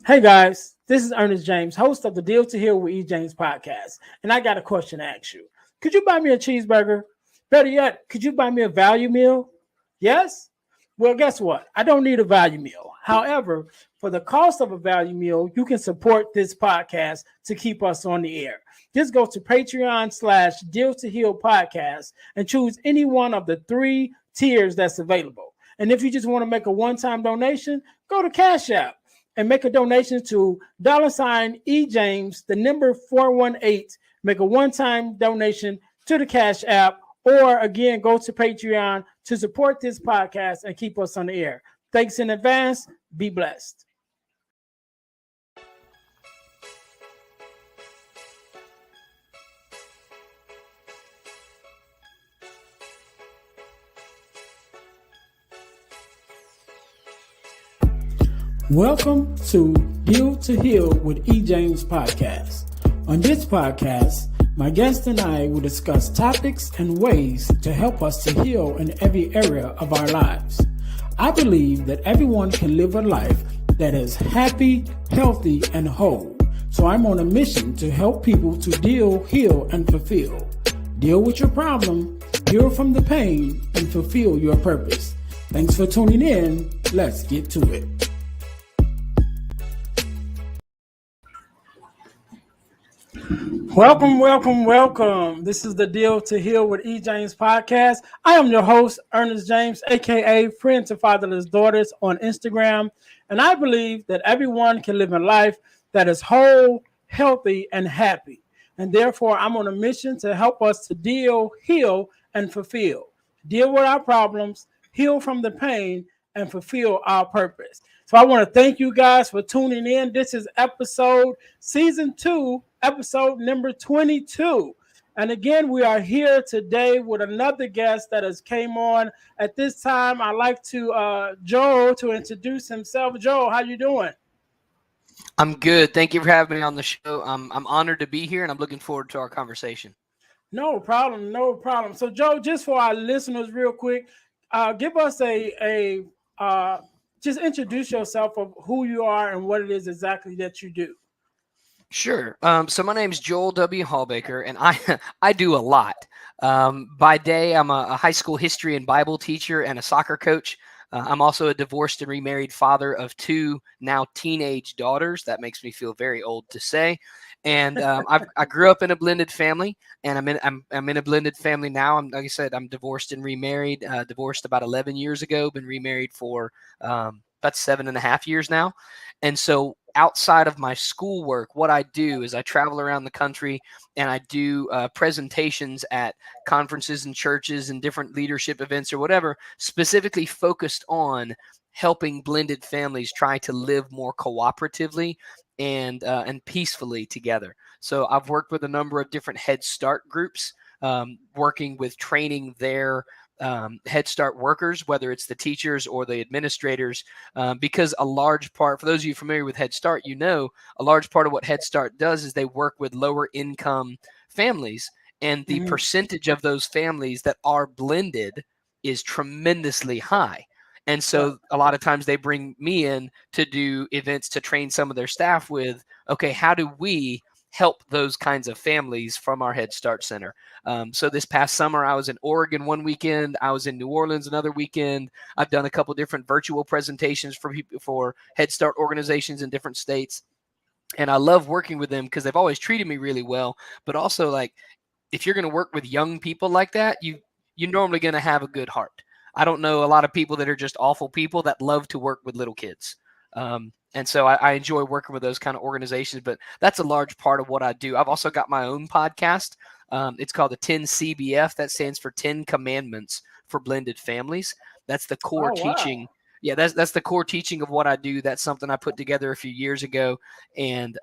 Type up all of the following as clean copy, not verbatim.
Hey guys, this is Ernest James, host of the Deal to Heal with E. James podcast, and I got a question to ask you. Could you buy me a cheeseburger? Better yet, could you buy me a value meal? Yes? Well, guess what? I don't need a value meal. However, for the cost of a value meal, you can support this podcast to keep us on the air. Just go to Patreon/Deal to Heal podcast and choose any one of the three tiers that's available. And if you just want to make a one-time donation, go to Cash App and make a donation to $E James, the number 418. Make a one-time donation to the Cash App, or again, go to Patreon to support this podcast and keep us on the air. Thanks in advance. Be blessed. Welcome to Deal to Heal with E. James podcast. On this podcast, my guest and I will discuss topics and ways to help us to heal in every area of our lives. I believe that everyone can live a life that is happy, healthy, and whole. So I'm on a mission to help people to deal, heal, and fulfill. Deal with your problem, heal from the pain, and fulfill your purpose. Thanks for tuning in. Let's get to it. Welcome. This is the Deal to Heal with E. James podcast. I am your host, Ernest James, aka Friend to Fatherless Daughters on Instagram. And I believe that everyone can live a life that is whole, healthy, and happy. And therefore, I'm on a mission to help us to deal, heal, and fulfill. Deal with our problems, heal from the pain, and fulfill our purpose. So I want to thank you guys for tuning in. This is season 2, episode number 22. And again, we are here today with another guest that has came on. At this time, I'd like to Joel to introduce himself. Joel, how you doing? I'm good. Thank you for having me on the show. I'm honored to be here, and I'm looking forward to our conversation. No problem. So, Joe, just for our listeners, real quick, give us just introduce yourself of who you are and what it is exactly that you do. Sure. So my name is Joel W. Hawbaker, and I do a lot. By day, I'm a high school history and Bible teacher and a soccer coach. I'm also a divorced and remarried father of 2 now teenage daughters. That makes me feel very old to say. And I grew up in a blended family, and I'm in a blended family now. Like I said, I'm divorced and remarried. Divorced about 11 years ago. Been remarried for about 7.5 years now. And so outside of my schoolwork, what I do is I travel around the country and I do presentations at conferences and churches and different leadership events or whatever, specifically focused on helping blended families try to live more cooperatively and peacefully together. So I've worked with a number of different Head Start groups, working with training their Head Start workers, whether it's the teachers or the administrators, because a large part, for those of you familiar with Head Start, a large part of what Head Start does is they work with lower income families, and the percentage of those families that are blended is tremendously high. And so a lot of times they bring me in to do events to train some of their staff with, okay, how do we help those kinds of families from our Head Start Center? So this past summer, I was in Oregon one weekend. I was in New Orleans another weekend. I've done a couple different virtual presentations for people, for Head Start organizations in different states. And I love working with them because they've always treated me really well. But also, like, if you're going to work with young people like that, you're normally going to have a good heart. I don't know a lot of people that are just awful people that love to work with little kids. And so I enjoy working with those kind of organizations, but that's a large part of what I do. I've also got my own podcast. It's called the 10CBF. That stands for 10 Commandments for Blended Families. That's the core teaching. Yeah, that's the core teaching of what I do. That's something I put together a few years ago. And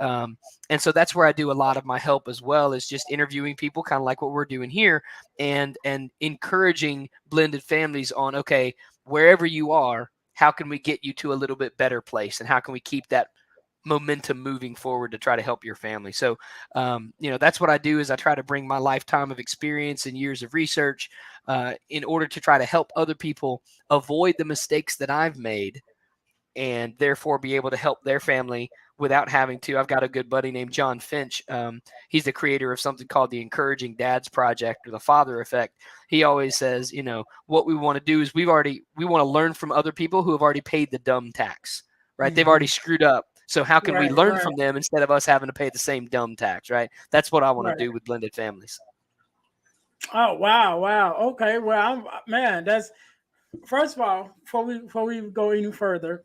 so that's where I do a lot of my help as well, is just interviewing people, kind of like what we're doing here, and encouraging blended families on, okay, wherever you are, how can we get you to a little bit better place? And how can we keep that momentum moving forward to try to help your family? So, that's what I do, is I try to bring my lifetime of experience and years of research in order to try to help other people avoid the mistakes that I've made, and therefore be able to help their family without having to. I've got a good buddy named John Finch. He's the creator of something called the Encouraging Dads Project, or the Father Effect. He always says, what we want to do is we want to learn from other people who have already paid the dumb tax, right? They've already screwed up. So how can we learn from them instead of us having to pay the same dumb tax, right? That's what I want to do with blended families. Oh, wow. Okay. Well, that's, first of all, before we go any further,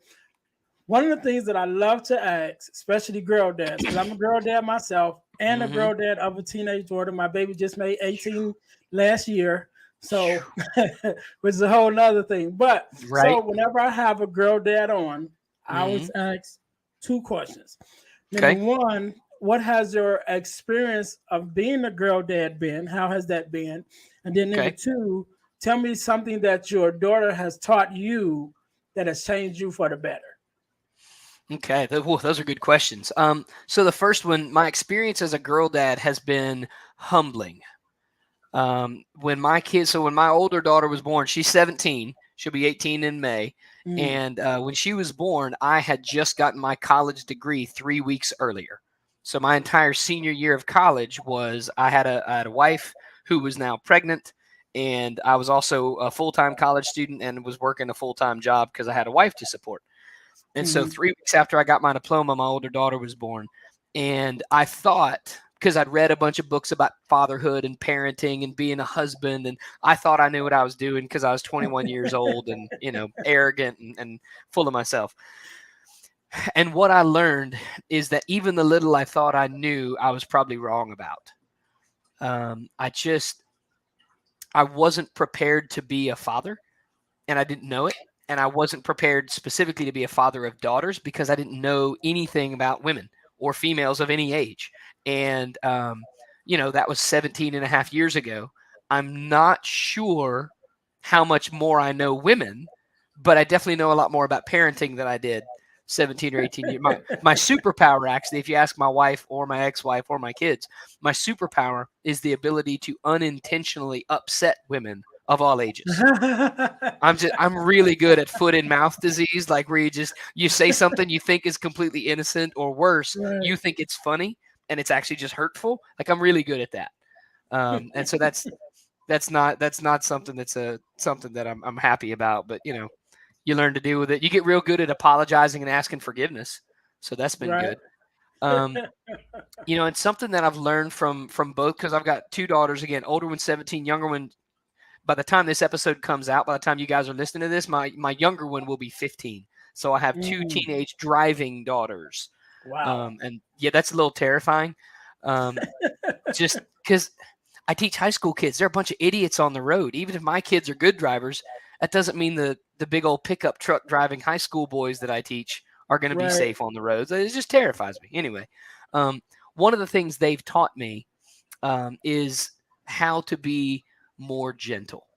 one of the things that I love to ask, especially girl dads, because I'm a girl dad myself and a girl dad of a teenage daughter. My baby just made 18 last year. So, which is a whole nother thing. But so whenever I have a girl dad on, I always ask two questions. Number one, what has your experience of being a girl dad been? How has that been? And then number two, tell me something that your daughter has taught you that has changed you for the better. Okay, those are good questions. So the first one, my experience as a girl dad has been humbling. When my older daughter was born, she's 17. She'll be 18 in May. And when she was born, I had just gotten my college degree 3 weeks earlier. So my entire senior year of college I had a wife who was now pregnant, and I was also a full-time college student and was working a full-time job because I had a wife to support. And so 3 weeks after I got my diploma, my older daughter was born. And I thought, because I'd read a bunch of books about fatherhood and parenting and being a husband, and I thought I knew what I was doing because I was 21 years old and, arrogant and full of myself. And what I learned is that even the little I thought I knew, I was probably wrong about. I wasn't prepared to be a father, and I didn't know it. And I wasn't prepared specifically to be a father of daughters because I didn't know anything about women or females of any age. And, that was 17 and a half years ago. I'm not sure how much more I know women, but I definitely know a lot more about parenting than I did 17 or 18 years. My superpower, actually, if you ask my wife or my ex-wife or my kids, my superpower is the ability to unintentionally upset women of all ages. I'm really good at foot and mouth disease, like where you say something you think is completely innocent, or worse, you think it's funny and it's actually just hurtful. Like, I'm really good at that. And so that's not something something that I'm happy about, but you learn to deal with it. You get real good at apologizing and asking forgiveness. So that's been good. And something that I've learned from both, because I've got two daughters, again, older one 17, younger one, by the time this episode comes out, by the time you guys are listening to this, my younger one will be 15. So I have two teenage driving daughters. Wow. And yeah, that's a little terrifying. Just because I teach high school kids, they're a bunch of idiots on the road. Even if my kids are good drivers, that doesn't mean the big old pickup truck driving high school boys that I teach are going to be safe on the roads. It just terrifies me. Anyway, one of the things they've taught me is how to be more gentle,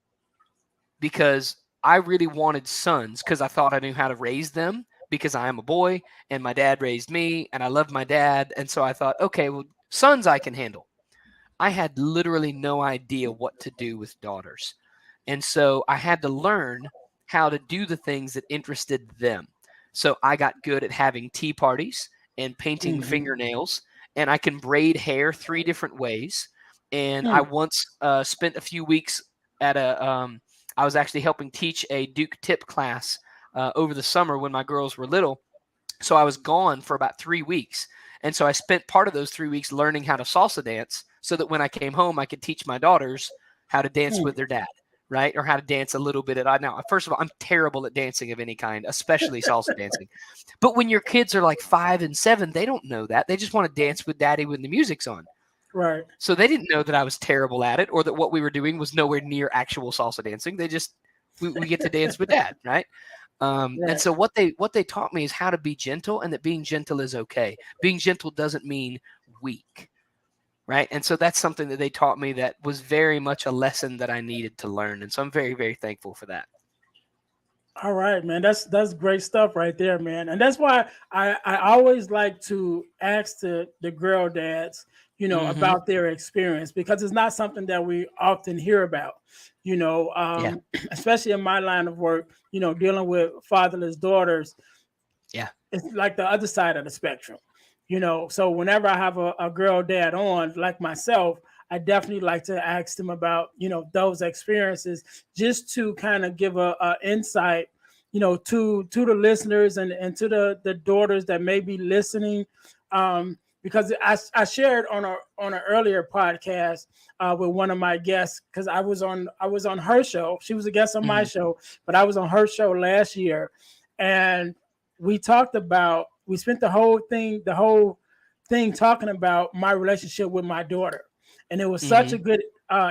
because I really wanted sons because I thought I knew how to raise them, because I am a boy and my dad raised me and I loved my dad. And so I thought, okay, well, sons I can handle. I had literally no idea what to do with daughters. And so I had to learn how to do the things that interested them. So I got good at having tea parties and painting fingernails, and I can braid hair 3 different ways. And I once spent a few weeks at I was actually helping teach a Duke tip class over the summer when my girls were little. So I was gone for about 3 weeks. And so I spent part of those 3 weeks learning how to salsa dance so that when I came home, I could teach my daughters how to dance with their dad, right? Or how to dance a little bit. Now, first of all, I'm terrible at dancing of any kind, especially salsa dancing. But when your kids are like 5 and 7, they don't know that. They just want to dance with daddy when the music's on. Right. So they didn't know that I was terrible at it, or that what we were doing was nowhere near actual salsa dancing. They just, we get to dance with dad, right? And so what they taught me is how to be gentle, and that being gentle is okay. Being gentle doesn't mean weak, right? And so that's something that they taught me that was very much a lesson that I needed to learn. And so I'm very, very thankful for that. All right, man. That's great stuff right there, man. And that's why I always like to ask the girl dads, about their experience, because it's not something that we often hear about, especially in my line of work, dealing with fatherless daughters. Yeah. it's like the other side of the spectrum, So whenever I have a girl dad on, like myself, I definitely like to ask them about, those experiences, just to kind of give a insight, to the listeners, and to the daughters that may be listening. Because I shared on an earlier podcast with one of my guests, because I was on her show. She was a guest on my show, but I was on her show last year, and we spent the whole thing talking about my relationship with my daughter, and it was such a good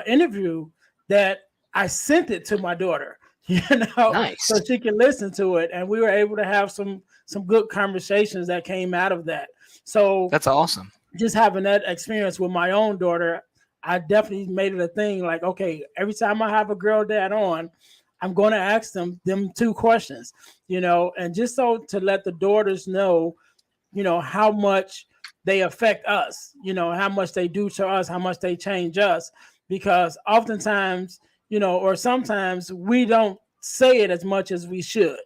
interview that I sent it to my daughter, Nice. so she can listen to it, and we were able to have some good conversations that came out of that. So That's awesome. just having that experience with my own daughter, I definitely made it a thing. Like, okay, every time I have a girl dad on, I'm going to ask them two questions, and just so to let the daughters know, how much they affect us, how much they do to us, how much they change us, because oftentimes, or sometimes we don't say it as much as we should.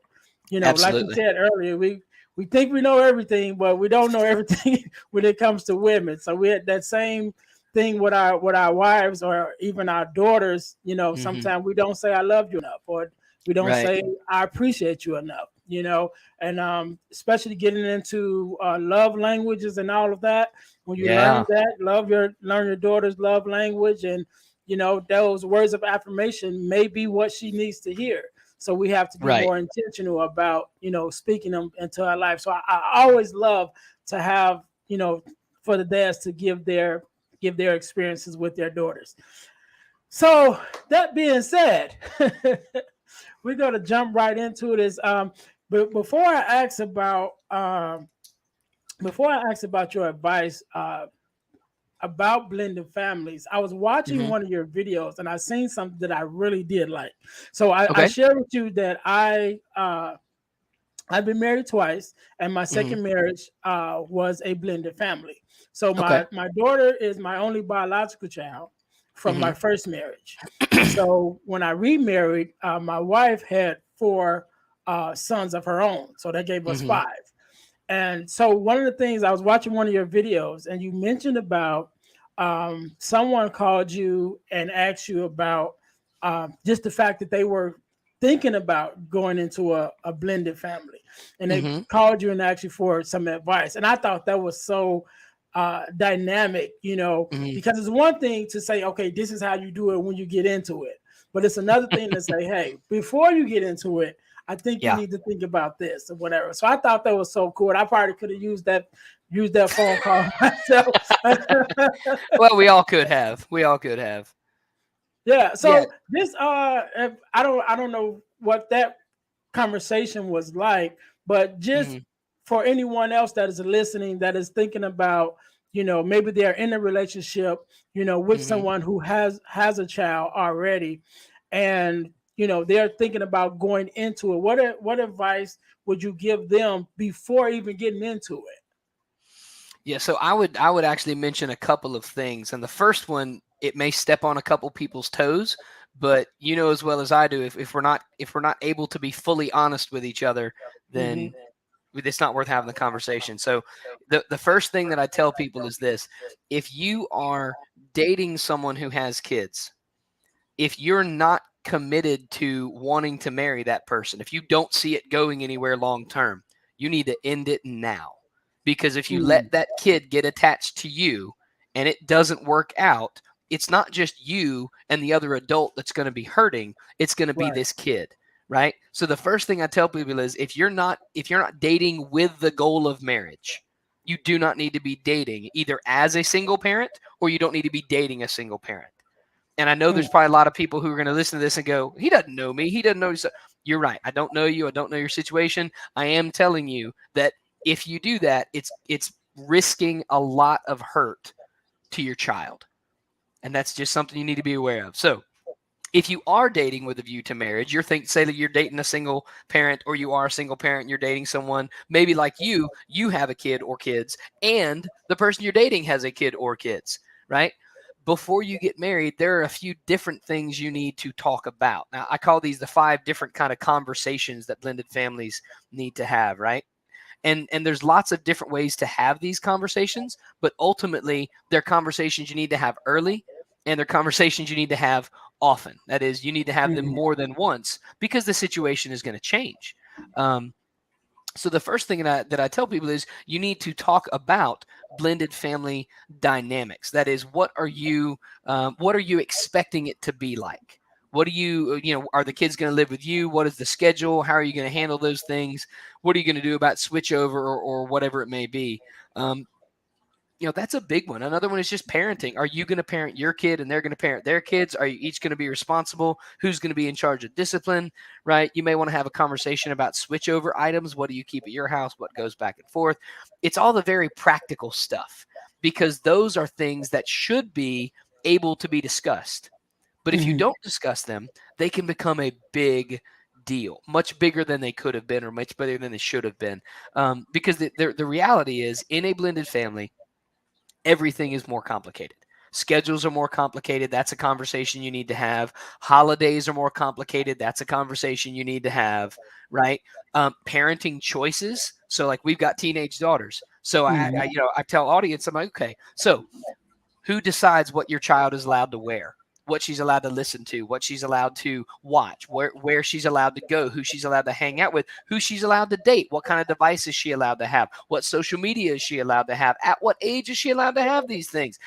Like you Absolutely. said earlier, we think we know everything, but we don't know everything when it comes to women. So we had that same thing with our wives, or even our daughters. Sometimes we don't say I love you enough, or we don't Right. say I appreciate you enough. And especially getting into love languages and all of that. When you Yeah. learn that, learn your daughter's love language, and those words of affirmation may be what she needs to hear. So we have to be Right. more intentional about, speaking them into our life. So I always love to have, for the dads to give their experiences with their daughters. So that being said, we're gonna jump right into this. But before I ask about your advice about blended families, I was watching hmm one of your videos, and I seen something that I really did like. So I Okay. shared with you that I've been married twice, and my hmm second marriage was a blended family. So Okay. my daughter is my only biological child from hmm my first marriage. So when I remarried, my wife had four sons of her own, so that gave us hmm five. And so one of the things, I was watching one of your videos, and you mentioned about someone called you and asked you about just the fact that they were thinking about going into a blended family, and they hmm called you and asked you for some advice. And I thought that was so dynamic, hmm because it's one thing to say, okay, this is how you do it when you get into it, but it's another thing to say, hey, before you get into it, I think you Yeah. need to think about this or whatever. So I thought that was so cool. I probably could have used that phone call myself. Well, we all could have. We all could have. Yeah. Yeah. So this I don't know what that conversation was like, but just hmm for anyone else that is listening, that is thinking about, maybe they're in a relationship, with hmm someone who has a child already, and they're thinking about going into it. What advice would you give them before even getting into it? Yeah. So I would actually mention a couple of things, and the first one, it may step on a couple people's toes, but you know as well as I do, if we're not able to be fully honest with each other, Hmm. then it's not worth having the conversation. So the first thing that I tell people is this: if you are dating someone who has kids, if you're not committed to wanting to marry that person, if you don't see it going anywhere long term, you need to end it now. Because if you let that kid get attached to you and it doesn't work out, it's not just you and the other adult that's going to be hurting, it's going to be Right. this kid, right? So the first thing I tell people is if you're not dating with the goal of marriage, you do not need to be dating either as a single parent, or you don't need to be dating a single parent. And I know Mm. there's probably a lot of people who are going to listen to this and go, he doesn't know me. He doesn't know. You're right. I don't know you. I don't know your situation. I am telling you that if you do that, it's risking a lot of hurt to your child. And that's just something you need to be aware of. So if you are dating with a view to marriage, say that you're dating a single parent, or you are a single parent and you're dating someone, maybe like you have a kid or kids, and the person you're dating has a kid or kids, right? Before you get married, there are a few different things you need to talk about. Now, I call these the 5 different kind of conversations that blended families need to have, right? And there's lots of different ways to have these conversations, but ultimately they're conversations you need to have early, and they're conversations you need to have often. That is, you need to have them more than once because the situation is going to change. So the first thing that I tell people is you need to talk about blended family dynamics. That is, what are you expecting it to be like? What do are the kids going to live with you? What is the schedule? How are you going to handle those things? What are you going to do about switch over or whatever it may be? That's a big one. Another one is just parenting. Are you going to parent your kid and they're going to parent their kids? Are you each going to be responsible? Who's going to be in charge of discipline, right? You may want to have a conversation about switchover items. What do you keep at your house? What goes back and forth? It's all the very practical stuff because those are things that should be able to be discussed. But if you don't discuss them, they can become a big deal, much bigger than they could have been or much bigger than they should have been. Because the reality is, in a blended family, everything is more complicated. Schedules are more complicated. That's a conversation you need to have. Holidays are more complicated. That's a conversation you need to have, right? Parenting choices. So like we've got teenage daughters. So I tell audience, I'm like, okay, so who decides what your child is allowed to wear? What she's allowed to listen to, what she's allowed to watch, where she's allowed to go, who she's allowed to hang out with, who she's allowed to date, what kind of device is she allowed to have, what social media is she allowed to have, at what age is she allowed to have these things.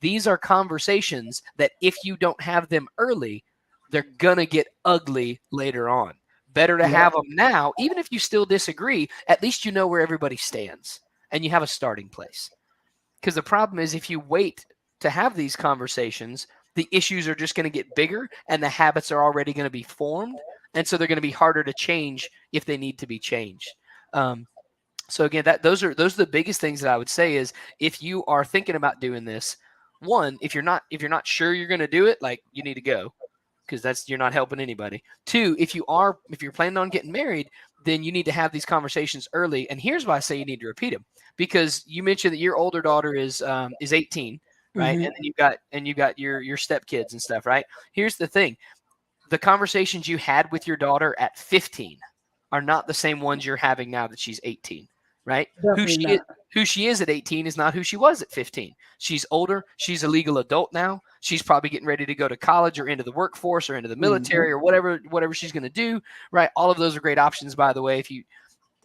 These are conversations that if you don't have them early, they're going to get ugly later on. Better to have them now, even if you still disagree, at least you know where everybody stands and you have a starting place. Because the problem is if you wait to have these conversations, the issues are just going to get bigger and the habits are already going to be formed. And so they're going to be harder to change if they need to be changed. So again, those are the biggest things that I would say is if you are thinking about doing this, one, if you're not sure you're going to do it, like you need to go because you're not helping anybody. Two, if you're planning on getting married, then you need to have these conversations early. And here's why I say you need to repeat them, because you mentioned that your older daughter is 18. Right. And then you've got your stepkids and stuff. Right. Here's the thing. The conversations you had with your daughter at 15 are not the same ones you're having now that she's 18. Right. Who she is at 18 is not who she was at 15. She's older. She's a legal adult now. She's probably getting ready to go to college or into the workforce or into the military or whatever she's going to do. Right. All of those are great options, by the way.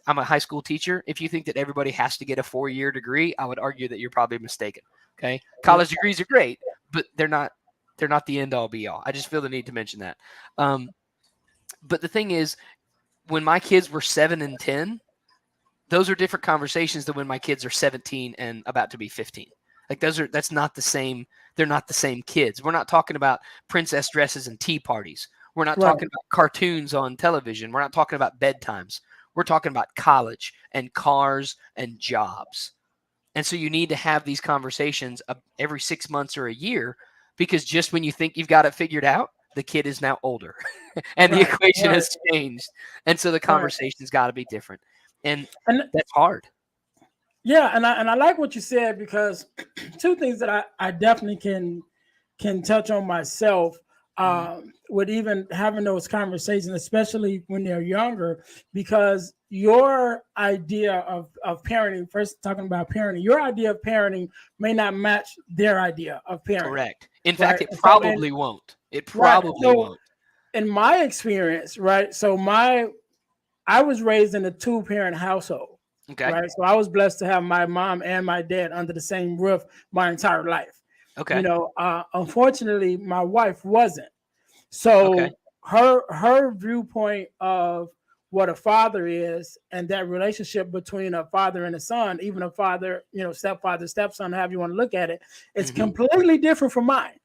I'm a high school teacher. If you think that everybody has to get a 4-year degree, I would argue that you're probably mistaken. Okay. College degrees are great, but they're not the end all be all. I just feel the need to mention that. But the thing is, when my kids were 7 and 10, those are different conversations than when my kids are 17 and about to be 15. Like that's not the same. They're not the same kids. We're not talking about princess dresses and tea parties. We're not talking about cartoons on television. We're not talking about bedtimes. We're talking about college and cars and jobs. And so you need to have these conversations every 6 months or a year, because just when you think you've got it figured out, the kid is now older and the equation has changed. And so the conversation's got to be different. And that's hard. Yeah. And I like what you said, because two things that I definitely can touch on myself with even having those conversations, especially when they're younger, because your idea of parenting, first talking about parenting, your idea of parenting may not match their idea of parenting. Correct. In fact, it probably won't. It probably won't. In my experience, right? So I was raised in a 2-parent household. Okay. Right. So I was blessed to have my mom and my dad under the same roof my entire life. Okay. Unfortunately, my wife wasn't. So her viewpoint of what a father is and that relationship between a father and a son, even a father, stepfather, stepson, however you want to look at it, it's completely different from mine.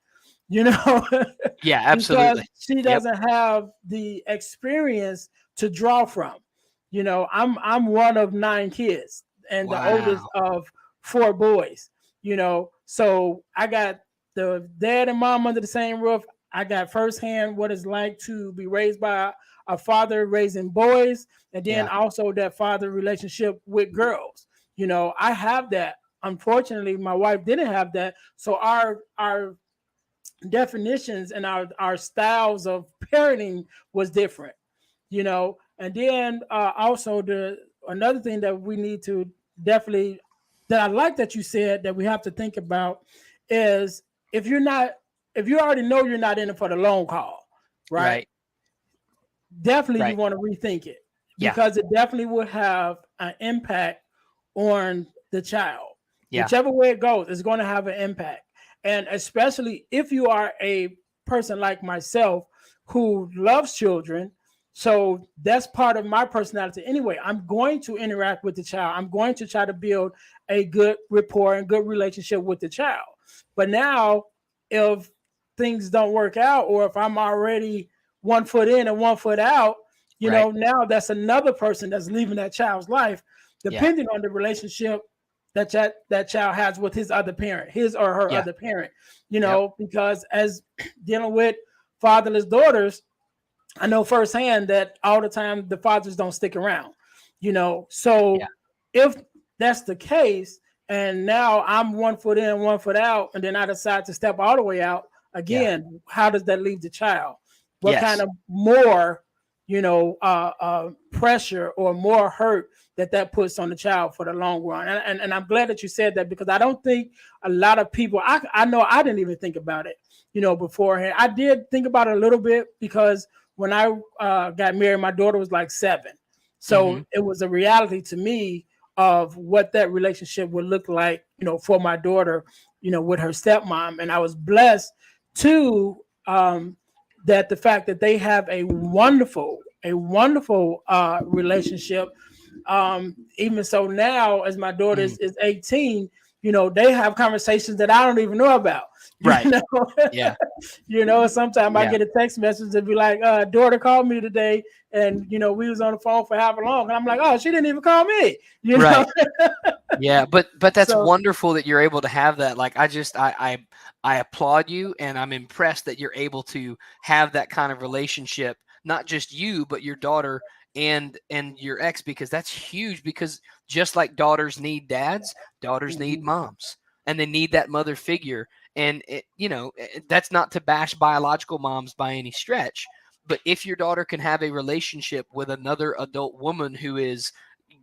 Yeah, absolutely. Because she doesn't have the experience to draw from. I'm one of 9 kids and the oldest of 4 boys. So I got the dad and mom under the same roof. I got firsthand what it's like to be raised by a father raising boys, and then also that father relationship with girls. I have that. Unfortunately, my wife didn't have that. So our definitions and our styles of parenting was different. And then also another thing that we need to definitely, that I like that you said that we have to think about is if you already know you're not in it for the long haul, right? Right. Definitely you Right. want to rethink it, Yeah. because it definitely will have an impact on the child. Yeah. Whichever way it goes, it's going to have an impact. And especially if you are a person like myself who loves children, so that's part of my personality anyway. I'm going to interact with the child. I'm going to try to build a good rapport and good relationship with the child. But now, if things don't work out, or if I'm already 1 foot in and 1 foot out, Right. now that's another person that's leaving that child's life, Yeah. depending on the relationship that child has with his other parent, his or her Yeah. other parent, Yep. because as dealing with fatherless daughters, I know firsthand that all the time the fathers don't stick around, So Yeah. if that's the case, and now I'm 1 foot in, 1 foot out, and then I decide to step all the way out again, how does that leave the child? What kind Yes. of more, pressure or more hurt that puts on the child for the long run? And I'm glad that you said that, because I don't think a lot of people, I know I didn't even think about it, beforehand. I did think about it a little bit, because when I got married, my daughter was like 7. So it was a reality to me of what that relationship would look like, for my daughter, with her stepmom. And I was blessed too, that the fact that they have a wonderful relationship. Even so now, as my daughter is 18, they have conversations that I don't even know about. Right. Yeah. Sometimes I get a text message that be like, daughter called me today, and we was on the phone for however long, and I'm like, oh, she didn't even call me. Right. Yeah, but that's So, wonderful that you're able to have that. Like, I applaud you, and I'm impressed that you're able to have that kind of relationship, not just you, but your daughter and your ex, because that's huge. Because just like daughters need dads, daughters need moms, and they need that mother figure. And that's not to bash biological moms by any stretch, but if your daughter can have a relationship with another adult woman who is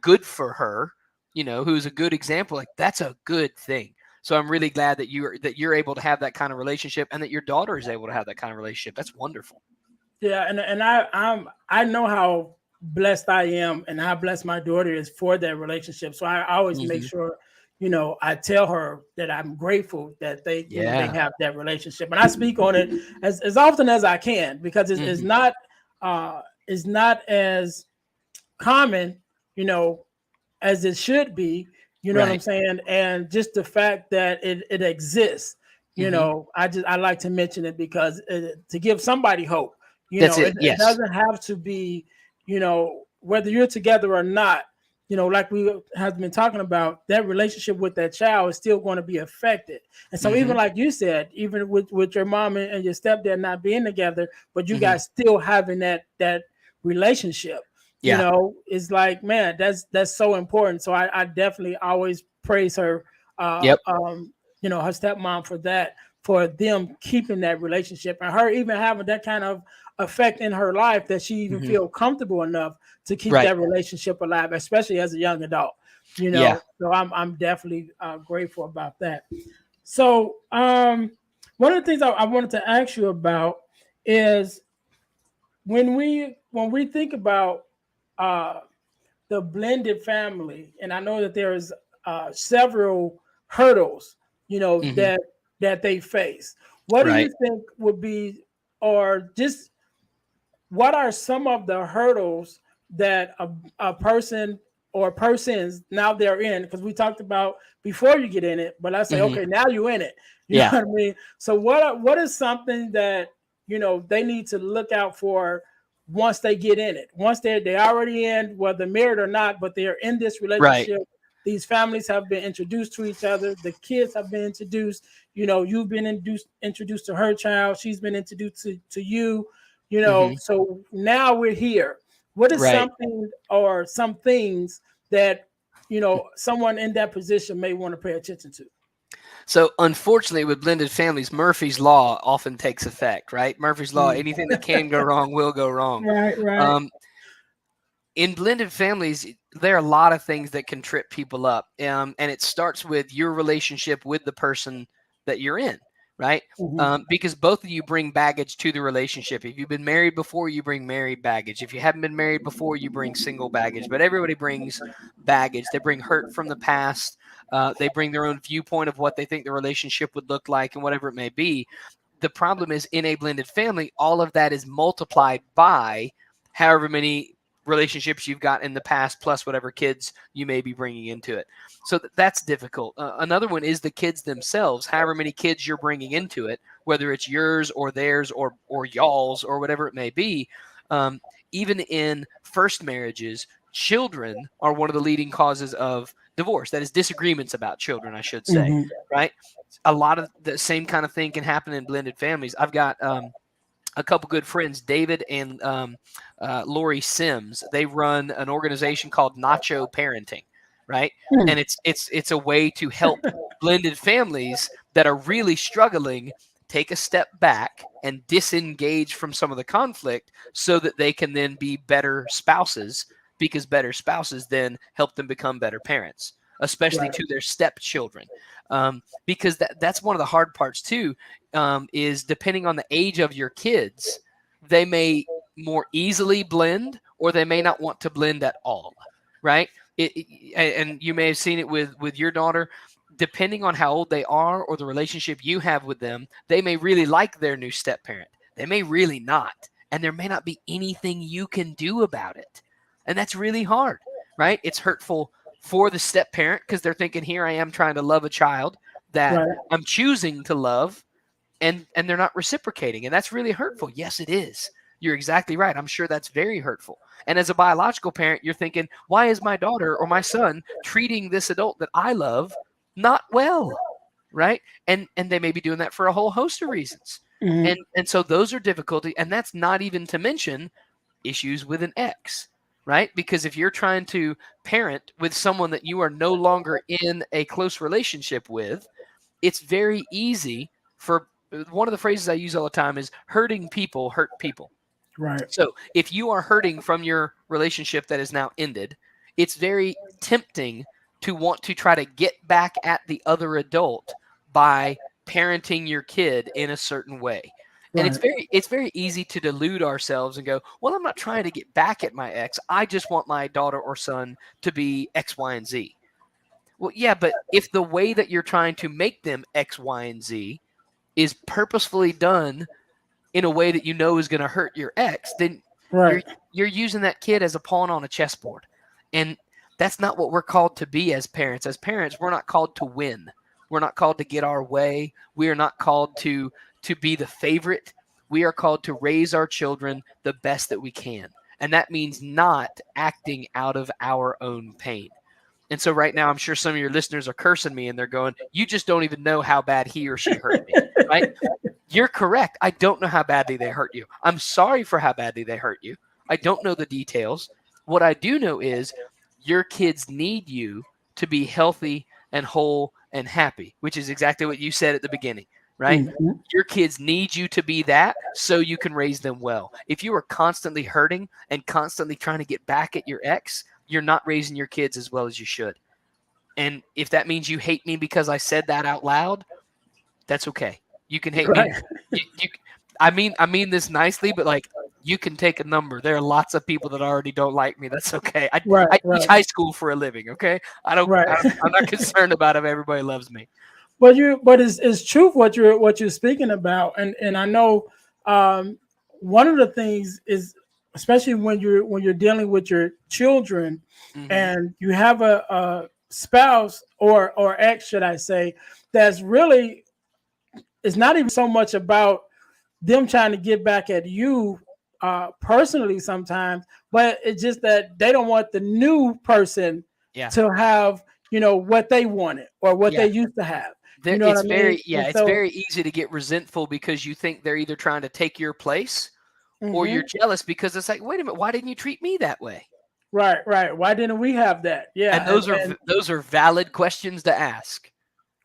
good for her, who's a good example, like, that's a good thing. So I'm really glad that you're able to have that kind of relationship, and that your daughter is able to have that kind of relationship. That's wonderful. yeah, and I know how blessed I am and how blessed my daughter is for that relationship. So I always make sure, I tell her that I'm grateful that they they have that relationship, and I speak on it as often as I can, because it's not as common, as it should be. You know what I'm saying? And just the fact that it exists, I like to mention it, because to give somebody hope. That's it. It doesn't have to be, whether you're together or not, like we have been talking about, that relationship with that child is still going to be affected. And so even like you said, even with your mom and your stepdad not being together, but you guys still having that relationship, it's like, man, that's so important. So I definitely always praise her, her stepmom for that, for them keeping that relationship, and her even having that kind of effect in her life, that she even feel comfortable enough to keep that relationship alive, especially as a young adult. So I'm definitely grateful about that. So one of the things I wanted to ask you about is, when we think about the blended family, and I know that there's several hurdles, that they face. What do you think would be, or just what are some of the hurdles that a person or persons, now they're in? Because we talked about before you get in it, but I say, okay, now you're in it. You know what I mean? So what is something that they need to look out for once they get in it? Once they're already in, whether married or not, but they're in this relationship. These families have been introduced to each other. The kids have been introduced. You've been introduced to her child. She's been introduced to you. So now we're here. What is something or some things that someone in that position may want to pay attention to? So unfortunately, with blended families, Murphy's Law often takes effect, right? Murphy's Law, anything that can go wrong will go wrong. Right. in blended families, there are a lot of things that can trip people up. And it starts with your relationship with the person that you're in, right? Mm-hmm. Because both of you bring baggage to the relationship. If you've been married before, you bring married baggage. If you haven't been married before, you bring single baggage. But everybody brings baggage. They bring hurt from the past. They bring their own viewpoint of what they think the relationship would look like and whatever it may be. The problem is in a blended family, all of that is multiplied by however many relationships you've got in the past, plus whatever kids you may be bringing into it. So that's difficult. Another one is the kids themselves, however many kids you're bringing into it, whether it's yours or theirs or y'all's or whatever it may be. Um, Even in first marriages, children are one of the leading causes of divorce. That is disagreements about children, I should say, Mm-hmm. right? A lot of the same kind of thing can happen in blended families. I've got a couple good friends, David and Lori Sims. They run an organization called Nacho Parenting, right? And it's a way to help blended families that are really struggling take a step back and disengage from some of the conflict so that they can then be better spouses, because better spouses then help them become better parents, especially Right. to their stepchildren. Because that's one of the hard parts too, is depending on the age of your kids, they may more easily blend or they may not want to blend at all, right? And you may have seen it with your daughter. Depending on how old they are or the relationship you have with them, they may really like their new step parent. They may really not. And there may not be anything you can do about it. And that's really hard, right? It's hurtful for the step parent because they're thinking, here I am trying to love a child that Right. I'm choosing to love, and they're not reciprocating, and that's really hurtful. Yes, it is. You're exactly right. I'm sure that's very hurtful. And as a biological parent, you're thinking, why is my daughter or my son treating this adult that I love not well, right? And they may be doing that for a whole host of reasons. Mm-hmm. And so those are difficulty, and that's not even to mention issues with an ex, right? Because if you're trying to parent with someone that you are no longer in a close relationship with, it's very easy for one of the phrases I use all the time is hurting people hurt people. Right. So if you are hurting from your relationship that is now ended, it's very tempting to want to try to get back at the other adult by parenting your kid in a certain way. And Right. it's very easy to delude ourselves and go, well, I'm not trying to get back at my ex. I just want my daughter or son to be X, Y, and Z. Well, yeah, but if the way that you're trying to make them X, Y, and Z is purposefully done in a way that you know is going to hurt your ex, then you're Right. you're using that kid as a pawn on a chessboard. And that's not what we're called to be as parents. As parents, we're not called to win. We're not called to get our way. We are not called to be the favorite. We are called to raise our children the best that we can. And that means not acting out of our own pain. And so right now, I'm sure some of your listeners are cursing me and they're going, you just don't even know how bad he or she hurt me, right? You're correct. I don't know how badly they hurt you. I'm sorry for how badly they hurt you. I don't know the details. What I do know is your kids need you to be healthy and whole and happy, which is exactly what you said at the beginning, right? Mm-hmm. Your kids need you to be that so you can raise them well. If you are constantly hurting and constantly trying to get back at your ex, you're not raising your kids as well as you should. And if that means you hate me because I said that out loud, that's okay. You can hate me. Right. I mean this nicely, but like you can take a number. There are lots of people that already don't like me. That's okay. Right. I teach Right. high school for a living. Okay, Right. I'm not concerned about if everybody loves me. But it's truth what you're speaking about, and I know um, one of the things is, especially when you're dealing with your children, Hmm. and you have a spouse or ex, should I say, that's really, it's not even so much about them trying to get back at you personally sometimes, but it's just that they don't want the new person Yeah, to have what they wanted or what yeah. they used to have. You There, know what it's I mean? very yeah. And It's so, very easy to get resentful because you think they're either trying to take your place or you're mhm, jealous because it's like, wait a minute, why didn't you treat me that way? right, right. Why didn't we have that? And Yeah, those are valid questions to ask.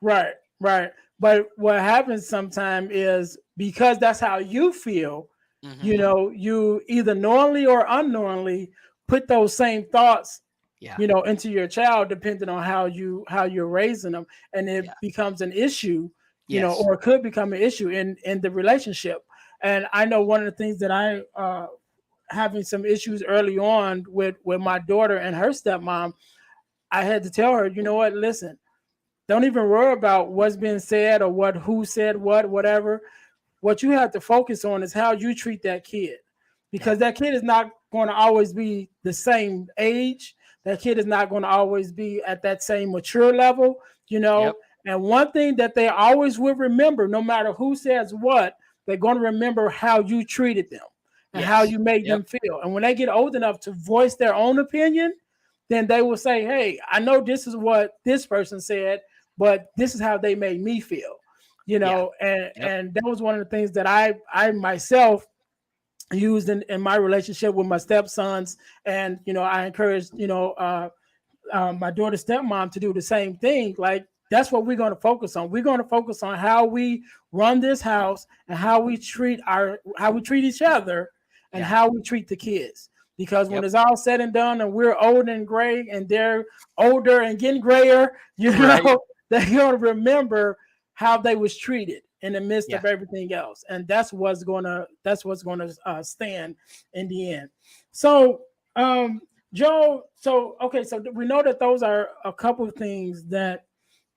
right, right. But what happens sometimes is because that's how you feel, Hmm. you either knowingly or unknowingly put those same thoughts, Yeah. into your child, depending on how you're raising them, and it Yeah. becomes an issue, Yes. or it could become an issue in the relationship. And I know one of the things that I having some issues early on with my daughter and her stepmom. I had to tell her, you know what, listen, don't even worry about what's being said or who said what, whatever. What you have to focus on is how you treat that kid, Yeah. because that kid is not going to always be the same age. That kid is not going to always be at that same mature level, you Yep. know. And one thing that they always will remember, no matter who says what, they're going to remember how you treated them and how Yes. you made Yep. them feel. And when they get old enough to voice their own opinion, then they will say, hey, I know this is what this person said, but this is how they made me feel, Yeah. and Yep. and that was one of the things that I myself used in my relationship with my stepsons. And I encouraged my daughter's stepmom to do the same thing. Like, that's what we're going to focus on. We're going to focus on how we run this house and how we treat each other and Yeah. how we treat the kids. Because when Yep. it's all said and done and we're old and gray and they're older and getting grayer, Right. they're going to remember how they was treated in the midst Yeah. of everything else. And that's what's going to stand in the end. So, Joe, so okay, so we know that those are a couple of things that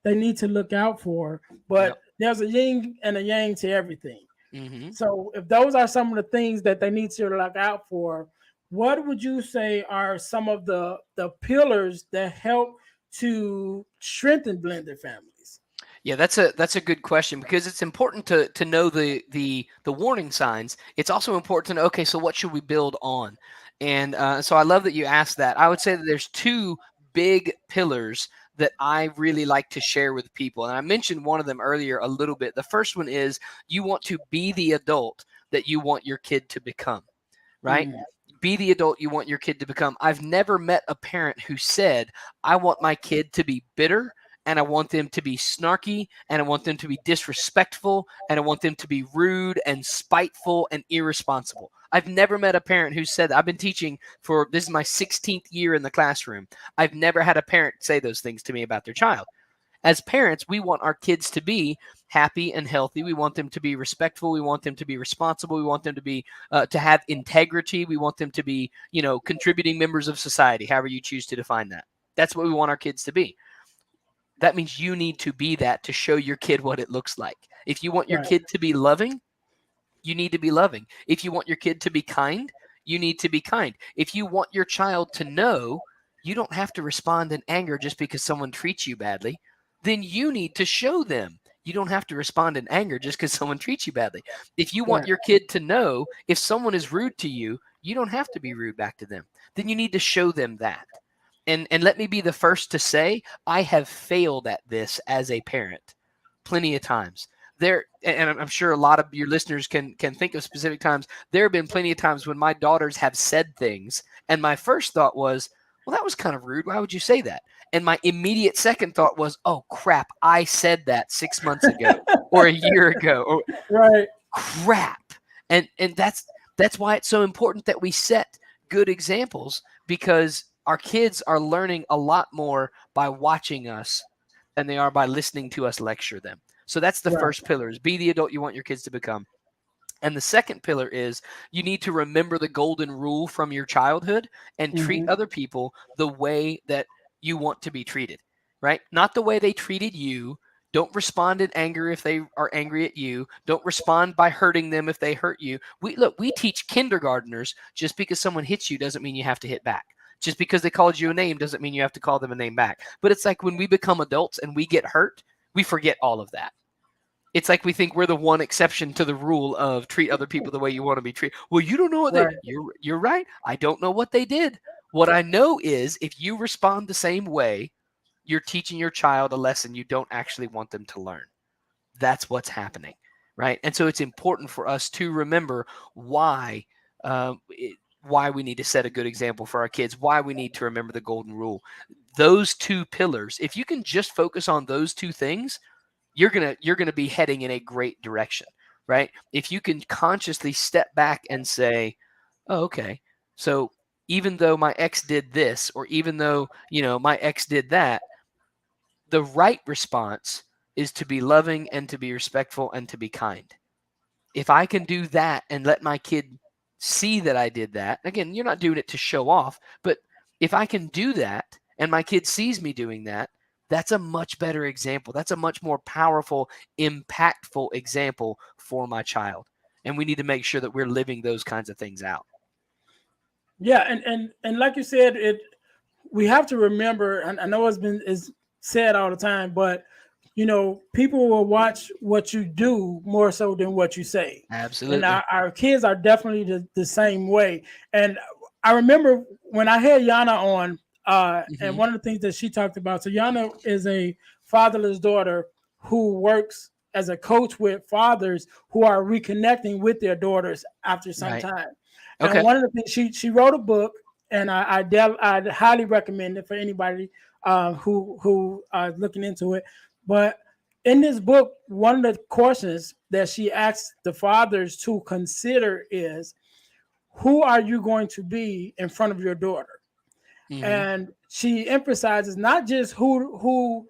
they need to look out for, Yep. but there's a yin and a yang to everything. Mm-hmm. So if those are some of the things that they need to look out for, what would you say are some of the pillars that help to strengthen blended families? Yeah, that's a good question, because it's important to know the warning signs. It's also important to know, okay, so what should we build on? And so I love that you asked that. I would say that there's two big pillars that I really like to share with people, and I mentioned one of them earlier a little bit. The first one is, you want to be the adult that you want your kid to become, right? Mm, Be the adult you want your kid to become. I've never met a parent who said, I want my kid to be bitter, and I want them to be snarky, and I want them to be disrespectful, and I want them to be rude and spiteful and irresponsible. I've never met a parent who said that. I've been teaching for, this is my 16th year in the classroom. I've never had a parent say those things to me about their child. As parents, we want our kids to be happy and healthy. We want them to be respectful. We want them to be responsible. We want them to be to have integrity. We want them to be, contributing members of society, however you choose to define that. That's what we want our kids to be. That means you need to be that to show your kid what it looks like. If you want your right, kid to be loving, you need to be loving. If you want your kid to be kind, you need to be kind. If you want your child to know you don't have to respond in anger just because someone treats you badly, then you need to show them you don't have to respond in anger just because someone treats you badly. If you want right, your kid to know if someone is rude to you, you don't have to be rude back to them. Then you need to show them that. And let me be the first to say, I have failed at this as a parent plenty of times. There, and I'm sure a lot of your listeners can think of specific times. There have been plenty of times when my daughters have said things, and my first thought was, well, that was kind of rude. Why would you say that? And my immediate second thought was, oh crap, I said that 6 months ago or a year ago, or right, crap. And that's why it's so important that we set good examples, because our kids are learning a lot more by watching us than they are by listening to us lecture them. So that's the right. first pillar, is be the adult you want your kids to become. And the second pillar is, you need to remember the golden rule from your childhood and treat Hmm. other people the way that you want to be treated, right? Not the way they treated you. Don't respond in anger if they are angry at you. Don't respond by hurting them if they hurt you. We teach kindergartners, just because someone hits you doesn't mean you have to hit back. Just because they called you a name doesn't mean you have to call them a name back. But it's like when we become adults and we get hurt, we forget all of that. It's like we think we're the one exception to the rule of treat other people the way you want to be treated. Well, you don't know what they. Right, You're right. I don't know what they did. What I know is, if you respond the same way, you're teaching your child a lesson you don't actually want them to learn. That's what's happening, right? And so it's important for us to remember why why we need to set a good example for our kids, why we need to remember the golden rule. Those two pillars, if you can just focus on those two things, you're gonna be heading in a great direction, right? If you can consciously step back and say, oh, okay, so even though my ex did this, or even though, my ex did that, the right response is to be loving and to be respectful and to be kind. If I can do that and let my kid see that I did that, again, you're not doing it to show off, but if I can do that and my kid sees me doing that, that's a much better example. That's a much more powerful, impactful example for my child. And we need to make sure that we're living those kinds of things out. Yeah, and like you said, we have to remember, and I know is said all the time, but people will watch what you do more so than what you say. Absolutely. And our kids are definitely the same way. And I remember when I had Yana on, and one of the things that she talked about. So Yana is a fatherless daughter who works as a coach with fathers who are reconnecting with their daughters after some time. Okay. And one of the things she wrote a book, and I'd highly recommend it for anybody who are looking into it. But in this book, one of the questions that she asks the fathers to consider is, who are you going to be in front of your daughter? And she emphasizes not just who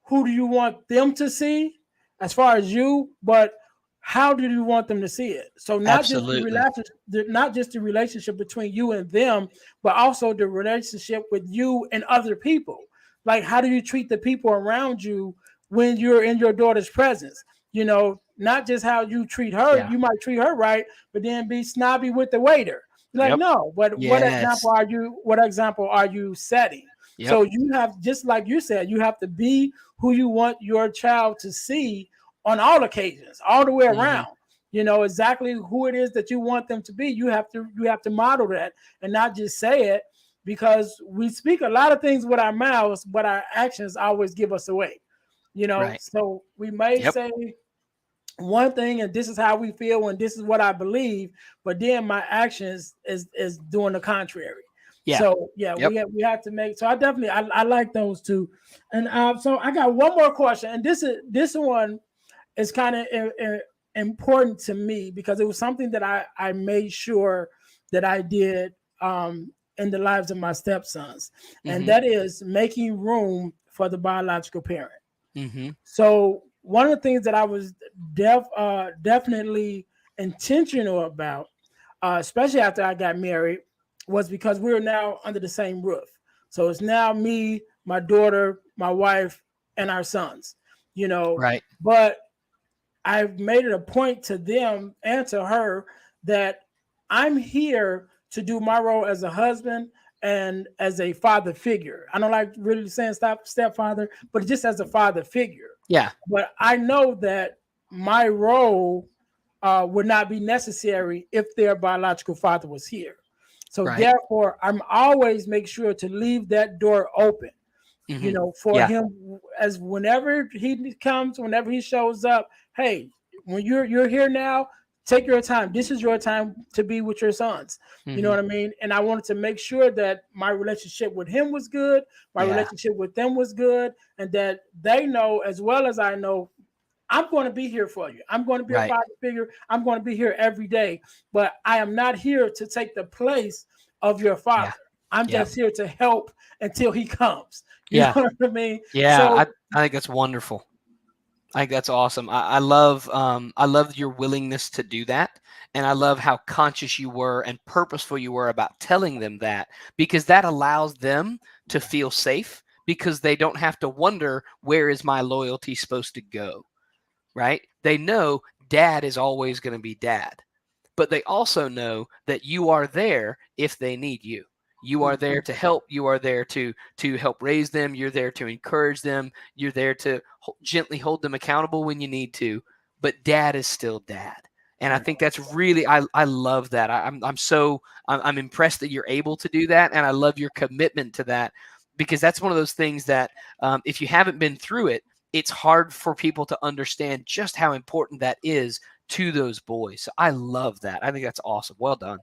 do you want them to see as far as you, but how do you want them to see it? So not just the relationship between you and them, but also the relationship with you and other people. Like, how do you treat the people around you when you're in your daughter's presence? Not just how you treat her. Yeah. You might treat her right, but then be snobby with the waiter. Like, no, but what example are you setting? So you have, just like you said, you have to be who you want your child to see on all occasions, all the way around. Exactly who it is that you want them to be. You have to model that and not just say it, because we speak a lot of things with our mouths, but our actions always give us away. So we may say one thing, and this is how we feel, and this is what I believe, but then my actions is doing the contrary. So we have to make. So I like those two, and so I got one more question, and this one is kind of important to me because it was something that I made sure that I did in the lives of my stepsons, and that is making room for the biological parent. So one of the things that I was definitely intentional about, especially after I got married, was because we're now under the same roof. So it's now me, my daughter, my wife, and our sons, But I've made it a point to them and to her that I'm here to do my role as a husband and as a father figure. I don't like really saying stepfather, but just as a father figure. Yeah. But I know that my role would not be necessary if their biological father was here. So therefore, I'm always make sure to leave that door open, for him, as whenever he comes, whenever he shows up. Hey, when you're here now, take your time. This is your time to be with your sons. You know what I mean? And I wanted to make sure that my relationship with him was good, my relationship with them was good, and that they know as well as I know, I'm going to be here for you. I'm going to be a father figure. I'm going to be here every day, but I am not here to take the place of your father. I'm just here to help until he comes. You know what I mean? Yeah, so, I think that's wonderful. I think that's awesome. I love your willingness to do that. And I love how conscious you were and purposeful you were about telling them that, because that allows them to feel safe, because they don't have to wonder, where is my loyalty supposed to go? Right? They know dad is always going to be dad, but they also know that you are there if they need you. You are there to help. You are there to help raise them. You're there to encourage them. You're there to gently hold them accountable when you need to. But dad is still dad, and I think that's really I love that. I'm impressed that you're able to do that, and I love your commitment to that, because that's one of those things that if you haven't been through it, it's hard for people to understand just how important that is to those boys. So I love that. I think that's awesome. Well done.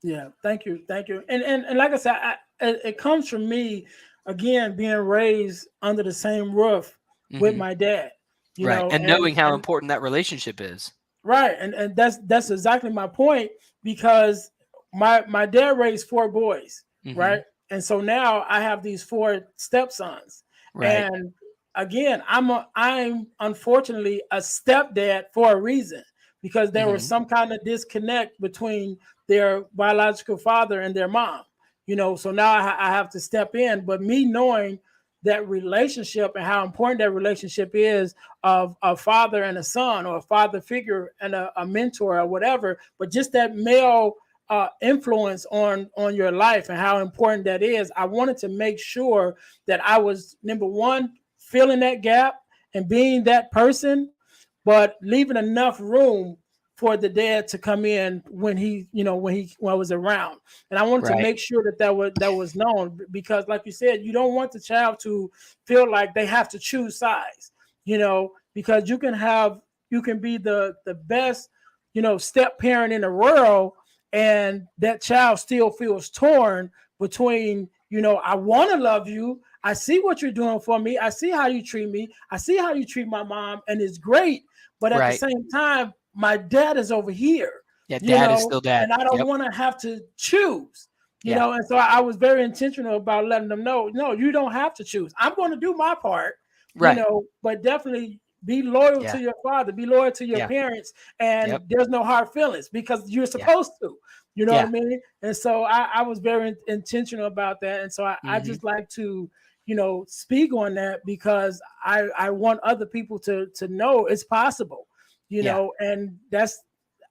Yeah, thank you. And like I said, it comes from me, again, being raised under the same roof with my dad. You know, and knowing how important that relationship is. Right, and that's exactly my point, because my dad raised 4 boys, Hmm. right? And so now I have these 4 stepsons. Right. And again, I'm unfortunately a stepdad for a reason, because there was Hmm. some kind of disconnect between their biological father and their mom. So now I have to step in. But me knowing that relationship and how important that relationship is, of a father and a son, or a father figure and a mentor or whatever, but just that male influence on your life and how important that is. I wanted to make sure that I was, number one, filling that gap and being that person, but leaving enough room for the dad to come in when when I was around. And I wanted to Right. make sure that was known, because like you said, you don't want the child to feel like they have to choose sides, because you can be the best, step parent in the world, and that child still feels torn between, I want to love you, I see what you're doing for me, I see how you treat me, I see how you treat my mom, and it's great, but at the Right. same time, my dad is over here, Yeah. Dad is still dad. and I don't Yep. want to have to choose. Yeah. And so I was very intentional about letting them know, no, you don't have to choose. I'm going to do my part, Right. but definitely be loyal Yeah. to your father, be loyal to your Yeah. parents, and Yep. there's no hard feelings because you're Yeah. supposed to. You know what I Yeah. mean? And so I was very intentional about that. And so I Hmm. just like to, speak on that, because I want other people to know it's possible, Yeah. and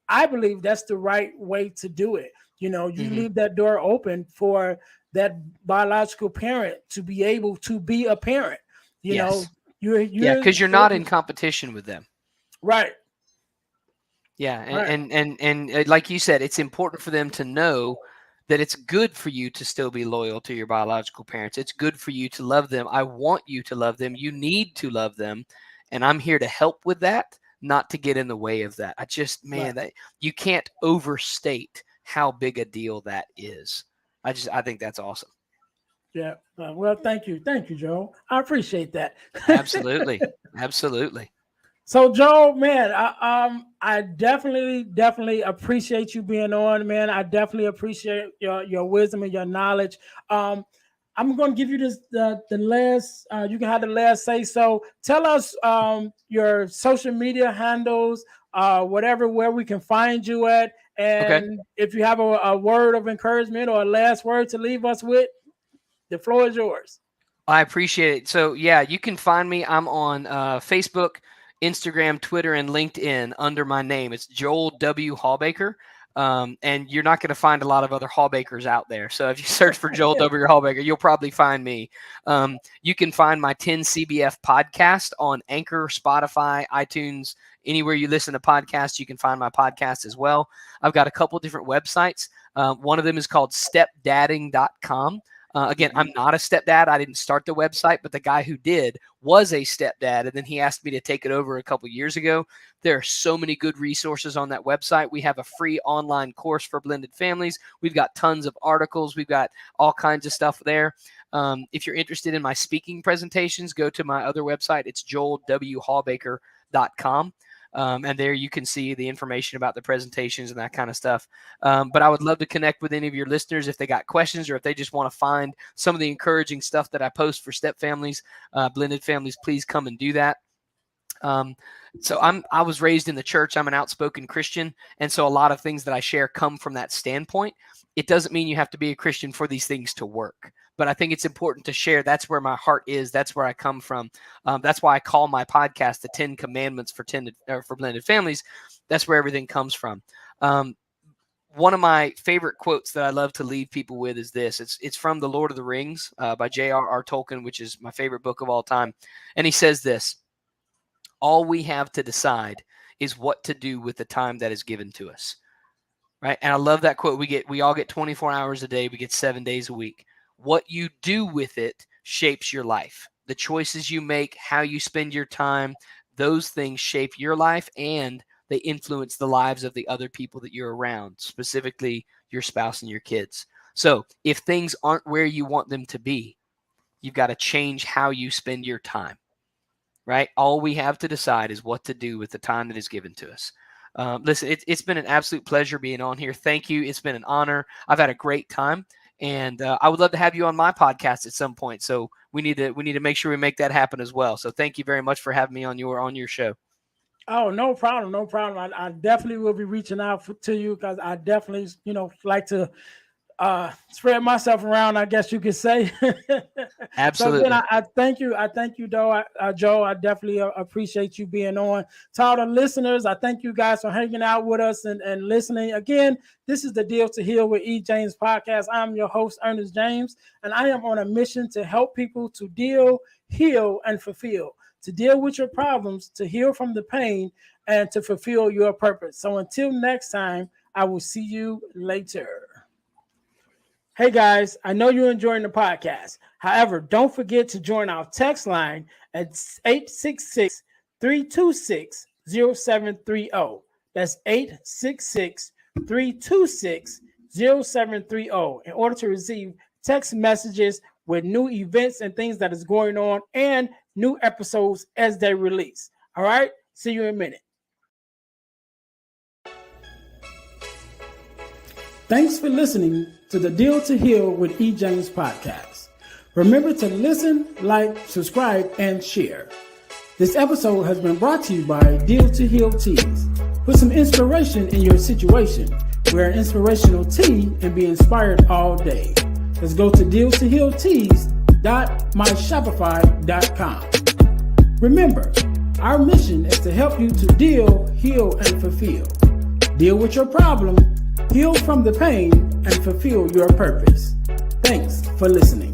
I believe that's the right way to do it. You Hmm. leave that door open for that biological parent to be able to be a parent. You know, Yes. Yeah. you're Because you're not in competition with them. right, Yeah, right, and like you said, it's important for them to know that it's good for you to still be loyal to your biological parents. It's good for you to love them. I want you to love them. You need to love them, and I'm here to help with that, not to get in the way of that. I just, right. man, that you can't overstate how big a deal that is. I think that's awesome. Yeah. Well, thank you, Joe. I appreciate that. Absolutely, absolutely. So, Joe, man, I definitely appreciate you being on, man. I definitely appreciate your wisdom and your knowledge. Um, I'm going to give you the last. You can have the last say. So, tell us your social media handles, whatever, where we can find you at, Okay. and if you have a word of encouragement or a last word to leave us with, the floor is yours. I appreciate it. So yeah, you can find me. I'm on Facebook, Instagram, Twitter, and LinkedIn under my name. It's Joel W. Hawbaker. And you're not going to find a lot of other Hawbakers out there. So if you search for Joel W. Hawbaker, you'll probably find me. You can find my 10 CBF podcast on Anchor, Spotify, iTunes, anywhere you listen to podcasts. You can find my podcast as well. I've got a couple different websites. One of them is called stepdadding.com. Again, I'm not a stepdad. I didn't start the website, but the guy who did was a stepdad, and then he asked me to take it over a couple years ago. There are so many good resources on that website. We have a free online course for blended families. We've got tons of articles. We've got all kinds of stuff there. If you're interested in my speaking presentations, go to my other website. It's joelwhawbaker.com. And there you can see the information about the presentations and that kind of stuff. But I would love to connect with any of your listeners if they got questions or if they just want to find some of the encouraging stuff that I post for step families, blended families. Please come and do that. Um, so I was raised in the church. I'm an outspoken Christian, and so a lot of things that I share come from that standpoint. It doesn't mean you have to be a Christian for these things to work, but I think it's important to share. That's where my heart is. That's where I come from. That's why I call my podcast the 10 Commandments for blended families. That's where everything comes from. Um, One of my favorite quotes that I love to leave people with is this. It's from The Lord of the Rings by J.R.R. Tolkien, which is my favorite book of all time, and he says this. All we have to decide is what to do with the time that is given to us. Right. And I love that quote. We all get 24 hours a day. We get 7 days a week. What you do with it shapes your life. The choices you make, how you spend your time, those things shape your life and they influence the lives of the other people that you're around, specifically your spouse and your kids. So if things aren't where you want them to be, you've got to change how you spend your time. Right? All we have to decide is what to do with the time that is given to us. Listen, it's been an absolute pleasure being on here. Thank you. It's been an honor. I've had a great time, and I would love to have you on my podcast at some point. So we need to make sure we make that happen as well. So thank you very much for having me on your show. Oh, no problem. No problem. I definitely will be reaching out to you because I definitely, like to spread myself around, I guess you could say. Absolutely. So again, I thank you. I thank you, Joe. I definitely appreciate you being on. To all the listeners, I thank you guys for hanging out with us and listening. Again, this is the Deal to Heal with E. James podcast. I'm your host, Ernest James, and I am on a mission to help people to deal, heal, and fulfill. To deal with your problems, to heal from the pain, and to fulfill your purpose. So until next time, I will see you later. Hey guys, I know you're enjoying the podcast. However, don't forget to join our text line at 866-326-0730. That's 866-326-0730 in order to receive text messages with new events and things that is going on and new episodes as they release. All right, see you in a minute. Thanks for listening to the Deal to Heal with E. James podcast. Remember to listen, like, subscribe, and share. This episode has been brought to you by Deal to Heal Teas. Put some inspiration in your situation. Wear an inspirational tea and be inspired all day. Let's go to dealtohealteas.myshopify.com. Remember, our mission is to help you to deal, heal, and fulfill. Deal with your problem, heal from the pain, and fulfill your purpose. Thanks for listening.